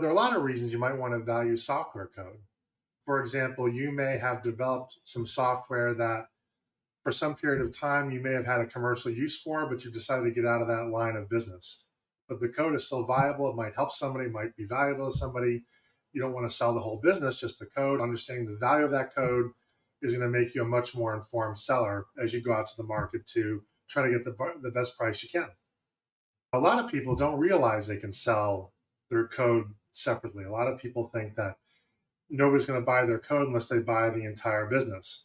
There are a lot of reasons you might want to value software code. For example, you may have developed some software that for some period of time you may have had a commercial use for, but you decided to get out of that line of business. But the code is still viable. It might help somebody, might be valuable to somebody. You don't want to sell the whole business, just the code. Understanding the value of that code is going to make you a much more informed seller as you go out to the market to try to get the best price you can. A lot of people don't realize they can sell their code separately. A lot of people think that nobody's going to buy their code unless they buy the entire business.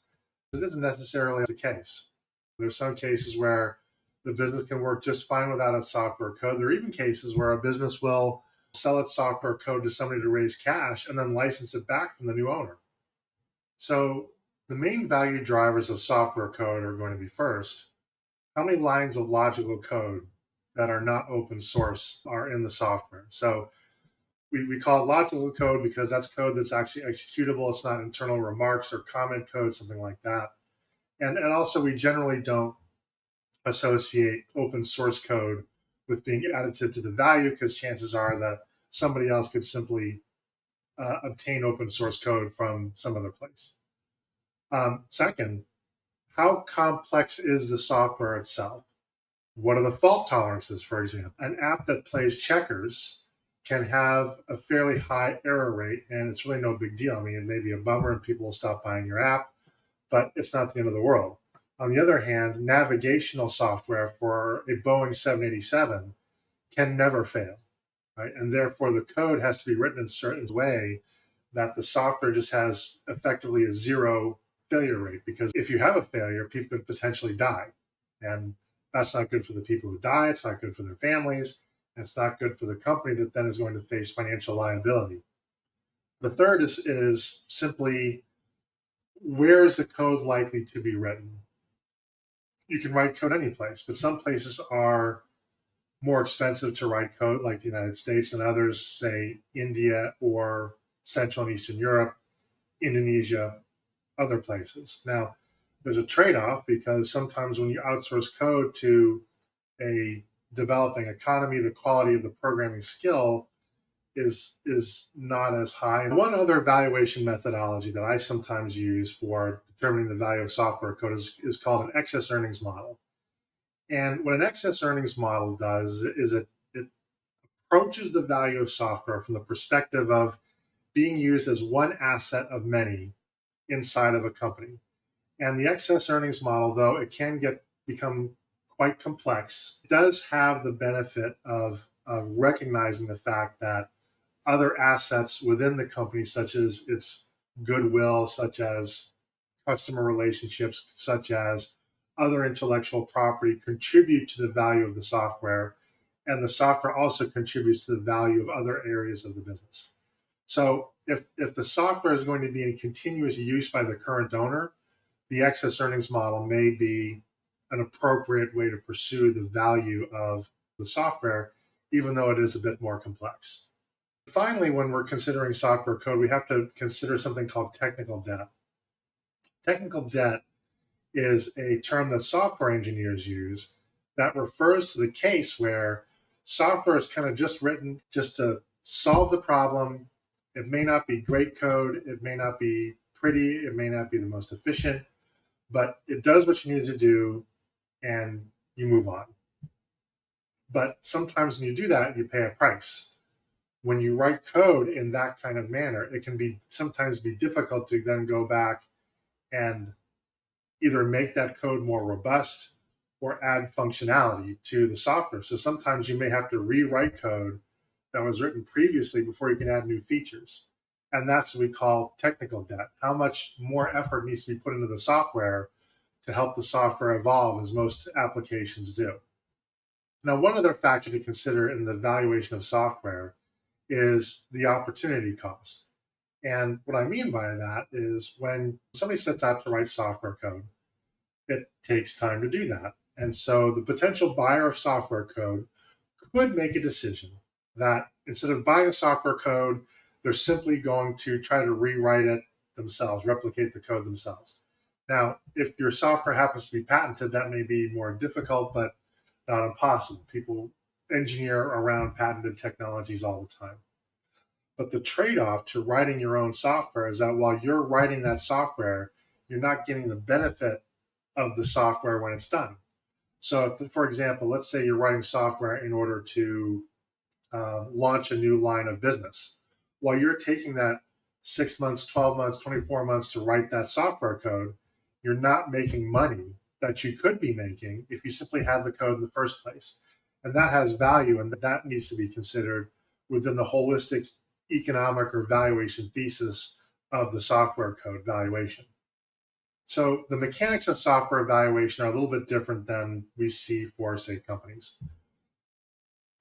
It isn't necessarily the case. There's some cases where the business can work just fine without its software code. There are even cases where a business will sell its software code to somebody to raise cash and then license it back from the new owner. So the main value drivers of software code are going to be first, how many lines of logical code that are not open source are in the software. So we call it logical code because that's code that's actually executable. It's not internal remarks or comment code, something like that. And also, we generally don't associate open source code with being additive to the value because chances are that somebody else could simply obtain open source code from some other place. Second, how complex is the software itself? What are the fault tolerances, for example? An app that plays checkers can have a fairly high error rate, and it's really no big deal. I mean, it may be a bummer and people will stop buying your app, but it's not the end of the world. On the other hand, navigational software for a Boeing 787 can never fail, right? And therefore, the code has to be written in a certain way that the software just has effectively a zero failure rate. Because if you have a failure, people could potentially die. And that's not good for the people who die. It's not good for their families. And it's not good for the company that then is going to face financial liability. The third is simply, where is the code likely to be written? You can write code any place, but some places are more expensive to write code, like the United States, and others, say India or Central and Eastern Europe, Indonesia, other places. Now, there's a trade-off because sometimes when you outsource code to a developing economy, the quality of the programming skill is not as high. And one other valuation methodology that I sometimes use for determining the value of software code is called an excess earnings model. And what an excess earnings model does is it approaches the value of software from the perspective of being used as one asset of many inside of a company. And the excess earnings model, though it can become quite complex, does have the benefit of recognizing the fact that other assets within the company, such as its goodwill, such as customer relationships, such as other intellectual property, contribute to the value of the software. And the software also contributes to the value of other areas of the business. So if the software is going to be in continuous use by the current owner, the excess earnings model may be an appropriate way to pursue the value of the software, even though it is a bit more complex. Finally, when we're considering software code, we have to consider something called technical debt. Technical debt is a term that software engineers use that refers to the case where software is kind of just written just to solve the problem. It may not be great code, it may not be pretty, it may not be the most efficient, but it does what you need to do and you move on. But sometimes when you do that, you pay a price. When you write code in that kind of manner, it can be sometimes be difficult to then go back and either make that code more robust or add functionality to the software. So sometimes you may have to rewrite code that was written previously before you can add new features. And that's what we call technical debt. How much more effort needs to be put into the software to help the software evolve, as most applications do. Now, one other factor to consider in the valuation of software is the opportunity cost. And what I mean by that is when somebody sets out to write software code, it takes time to do that. And so the potential buyer of software code could make a decision that instead of buying the software code, they're simply going to try to rewrite it themselves, replicate the code themselves. Now, if your software happens to be patented, that may be more difficult, but not impossible. People engineer around patented technologies all the time. But the trade-off to writing your own software is that while you're writing that software, you're not getting the benefit of the software when it's done. So, if, for example, let's say you're writing software in order to launch a new line of business. While you're taking that 6 months, 12 months, 24 months to write that software code, you're not making money that you could be making if you simply had the code in the first place. And that has value, and that needs to be considered within the holistic economic or valuation thesis of the software code valuation. So the mechanics of software evaluation are a little bit different than we see for, say, companies.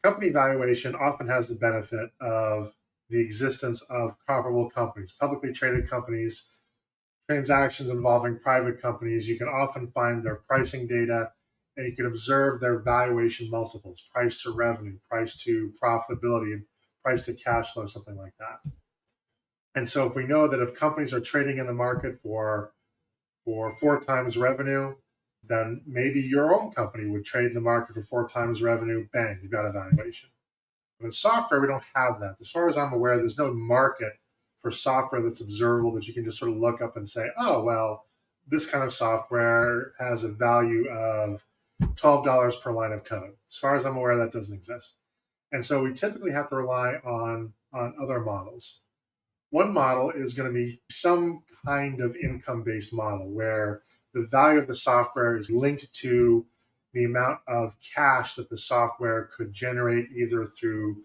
Company valuation often has the benefit of the existence of comparable companies, publicly traded companies, transactions involving private companies. You can often find their pricing data, and you can observe their valuation multiples, price to revenue, price to profitability, price to cash flow, something like that. And so if we know that if companies are trading in the market for 4 times revenue, then maybe your own company would trade in the market for 4 times revenue. Bang, you've got a valuation. But in software, we don't have that. As far as I'm aware, there's no market for software that's observable that you can just sort of look up and say, oh, well, this kind of software has a value of $12 per line of code. As far as I'm aware, that doesn't exist. And so we typically have to rely on other models. One model is going to be some kind of income-based model where the value of the software is linked to the amount of cash that the software could generate either through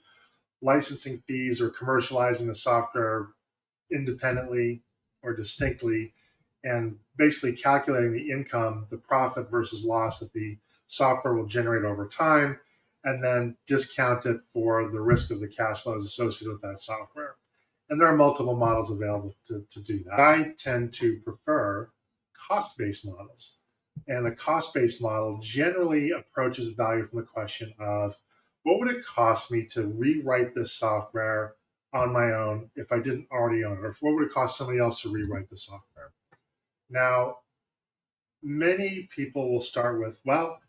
licensing fees or commercializing the software independently or distinctly, and basically calculating the income, the profit versus loss that the software will generate over time, and then discount it for the risk of the cash flows associated with that software. And there are multiple models available to do that. I tend to prefer cost-based models. And a cost-based model generally approaches value from the question of, what would it cost me to rewrite this software on my own if I didn't already own it? Or what would it cost somebody else to rewrite the software? Now, many people will start with, well,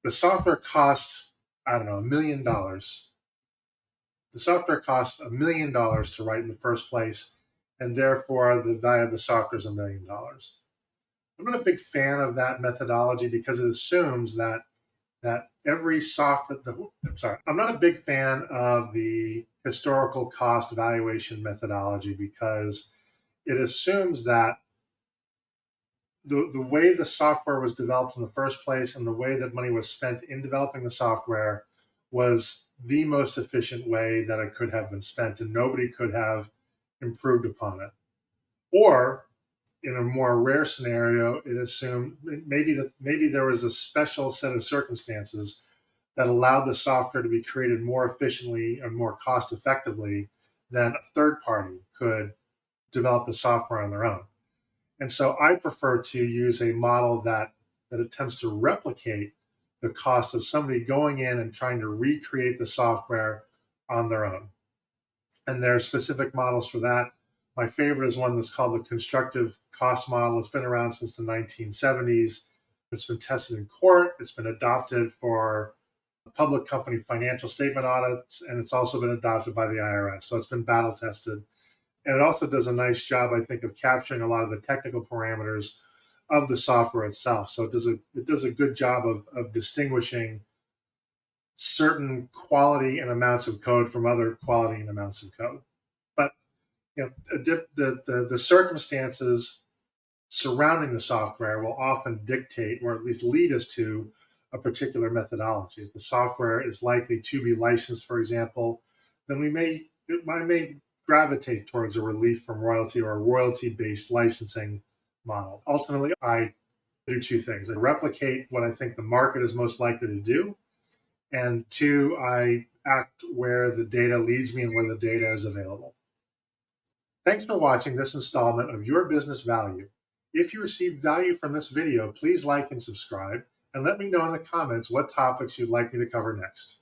the software costs, I don't know, $1 million. The software costs $1 million to write in the first place, and therefore the value of the software is $1 million. I'm not a big fan of that methodology because it assumes that every software. I'm not a big fan of the historical cost valuation methodology because it assumes that the way the software was developed in the first place and the way that money was spent in developing the software was the most efficient way that it could have been spent, and nobody could have improved upon it. Or in a more rare scenario, it assumed maybe there was a special set of circumstances that allowed the software to be created more efficiently and more cost effectively than a third party could develop the software on their own. And so I prefer to use a model that attempts to replicate the cost of somebody going in and trying to recreate the software on their own. And there are specific models for that. My favorite is one that's called the constructive cost model. It's been around since the 1970s. It's been tested in court. It's been adopted for public company financial statement audits, and it's also been adopted by the IRS. So it's been battle tested. And it also does a nice job, I think, of capturing a lot of the technical parameters of the software itself. So it does a good job of distinguishing certain quality and amounts of code from other quality and amounts of code. But the circumstances surrounding the software will often dictate, or at least lead us to, a particular methodology. If the software is likely to be licensed, for example, then it may gravitate towards a relief from royalty or a royalty-based licensing model. Ultimately, I do two things. I replicate what I think the market is most likely to do, and two, I act where the data leads me and where the data is available. Thanks for watching this installment of Your Business Value. If you received value from this video, please like and subscribe, and let me know in the comments what topics you'd like me to cover next.